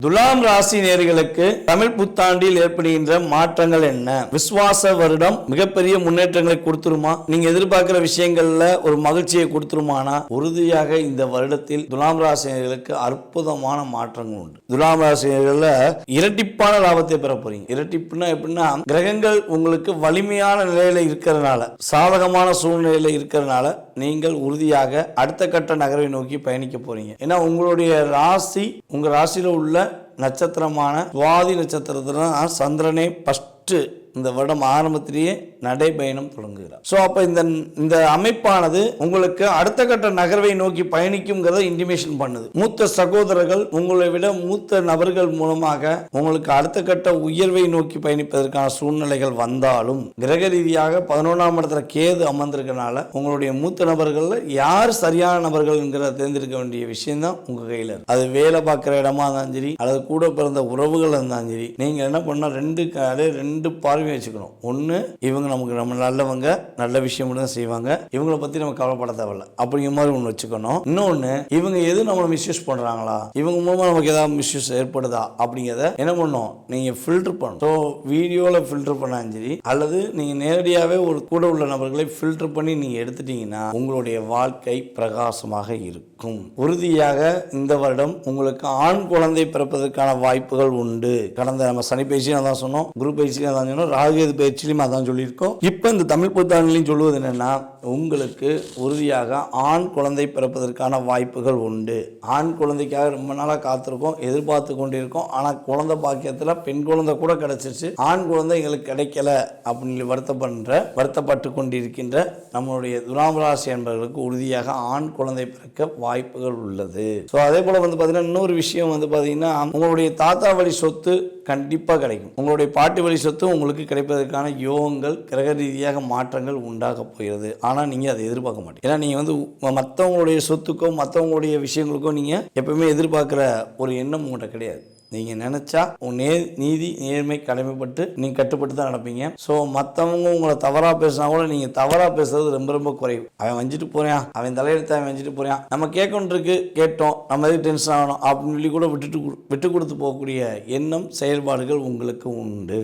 துலாம் ராசி நேயர்களுக்கு தமிழ் புத்தாண்டில் ஏற்படுகின்ற மாற்றங்கள் என்ன? விசுவாச வருடம் மிகப்பெரிய முன்னேற்றங்களை கொடுத்துருமா? நீங்க எதிர்பார்க்கிற விஷயங்கள்ல ஒரு மகிழ்ச்சியை கொடுத்துருமானா? உறுதியாக இந்த வருடத்தில் துலாம் ராசி நேயர்களுக்கு அற்புதமான மாற்றங்கள் உண்டு. துலாம் ராசி நேயர்கள்ல இரட்டிப்பான லாபத்தை பெற போறீங்க. இரட்டிப்புனா எப்படின்னா, கிரகங்கள் உங்களுக்கு வலிமையான நிலையில இருக்கிறதுனால, சாதகமான சூழ்நிலையில இருக்கிறதுனால நீங்கள் உறுதியாக அடுத்த கட்ட நகர்வை நோக்கி பயணிக்க போறீங்க. ஏன்னா உங்களுடைய ராசி, உங்க ராசியில உள்ள நட்சத்திரமான சுவாதி நட்சத்திரத்துல சந்திரனே ஃபர்ஸ்ட் இந்த வருடம் ஆரம்பத்திலேயே நடைபயணம் தொடங்குகிறார். ஸோ அப்போ இந்த அமைப்பானது உங்களுக்கு அடுத்த கட்ட நகர்வை நோக்கி பயணிக்கும்ங்கிறத இன்டிமேஷன் பண்ணுது. மூத்த சகோதரர்கள், உங்களை விட மூத்த நபர்கள் மூலமாக உங்களுக்கு அடுத்த கட்ட உயர்வை நோக்கி பயணிப்பதற்கான சூழ்நிலைகள் வந்தாலும், கிரக ரீதியாக 11ஆம் இடத்துல கேது அமர்ந்திருக்கனால உங்களுடைய மூத்த நபர்கள் யார் சரியான நபர்கள் என்கிறத தேர்ந்தெடுக்க வேண்டிய விஷயம் தான் உங்க கையில். அது வேலை பார்க்குற இடமா இருந்தாலும் சரி, அல்லது கூட பிறந்த உறவுகள் இருந்தாலும் சரி, நீங்க என்ன பண்ணா ரெண்டு பார்வை வச்சுக்கணும். ஒன்று, இவங்க நம்ம நல்லவங்க, நல்ல விஷயம் மட்டும் தான் செய்வாங்க, இவங்களை பத்தி நம்ம கவலைப்பட தேவையில்ல அப்படிங்கிற மாதிரி ஒன்று வச்சுக்கணும். இன்னொன்று, இவங்க எது நம்மளை மிஸ்யூஸ் பண்றாங்களா, இவங்க மூலமா நமக்கு ஏதாவது மிஸ்யூஸ் ஏற்படுதா அப்படிங்கிறத என்ன பண்ணணும், நீங்க ஃபில்டர் பண்ணணும். ஸோ வீடியோவில் ஃபில்டர் பண்ணாலும் சரி, அல்லது நீங்க நேரடியாகவே ஒரு கூட உள்ள நபர்களை ஃபில்டர் பண்ணி நீங்க எடுத்துட்டீங்கன்னா உங்களுடைய வாழ்க்கை பிரகாசமாக இருக்கும். உறுதியாக இந்த வருடம் உங்களுக்கு ஆண் குழந்தை பிறப்பதற்கான வாய்ப்புகள் உண்டு. கடந்த நம்ம சனி பயிற்சியும் அதான் சொன்னோம், குரு பயிற்சியும் அதான் சொன்னோம், ராகுகேது பயிற்சியிலும் அதான் சொல்லியிருக்கோம். இப்போ இந்த தமிழ் புத்தாண்டிலையும் சொல்லுவது என்னன்னா, உங்களுக்கு உறுதியாக ஆண் குழந்தை பிறப்பதற்கான வாய்ப்புகள் உண்டு. ஆண் குழந்தைக்காக ரொம்ப நாளாக காத்திருக்கோம், எதிர்பார்த்து கொண்டிருக்கோம். ஆனால் குழந்தை பாக்கியத்தில் பெண் குழந்தை கூட கிடைச்சிருச்சு, ஆண் குழந்தை எங்களுக்கு கிடைக்கல அப்படின்னு வருத்தப்பட்டு கொண்டிருக்கின்ற நம்மளுடைய துலாம் ராசி என்பவர்களுக்கு உறுதியாக ஆண் குழந்தை பிறக்க வாய்ப்புகள் உள்ளது. ஸோ அதே போல பார்த்தீங்கன்னா, இன்னொரு விஷயம் பார்த்தீங்கன்னா, உங்களுடைய தாத்தா வழி சொத்து கண்டிப்பாக கிடைக்கும். உங்களுடைய பாட்டி வழி சொத்து உங்களுக்கு கிடைப்பதற்கான யோகங்கள், கிரக ரீதியாக மாற்றங்கள் உண்டாக போகிறது. ஆனால் நீங்கள் அதை எதிர்பார்க்க மாட்டீங்க. ஏன்னா நீங்கள் மற்றவங்களுடைய சொத்துக்கோ மற்றவங்களுடைய விஷயங்களுக்கோ நீங்கள் எப்பவுமே எதிர்பார்க்குற ஒரு எண்ணம் உங்கள்கிட்ட கிடையாது. நீங்கள் நினச்சா நீதி நேர்மை கடமைப்பட்டு நீங்கள் கட்டுப்பட்டு தான் நடப்பீங்க. ஸோ மற்றவங்க உங்களை தவறாக பேசினா கூட நீங்கள் தவறாக பேசுறது ரொம்ப ரொம்ப குறைவு. அவன் வஞ்சிட்டு போகிறான், அவன் தலையெடுத்து அவன் வஞ்சிட்டு போகிறான், நம்ம கேட்கணுருக்கு கேட்டோம், நம்ம எதுக்கு டென்ஷன் ஆகணும் அப்படின்னு சொல்லி கூட விட்டு கொடுத்து போகக்கூடிய எண்ணம், செயல்பாடுகள் உங்களுக்கு உண்டு.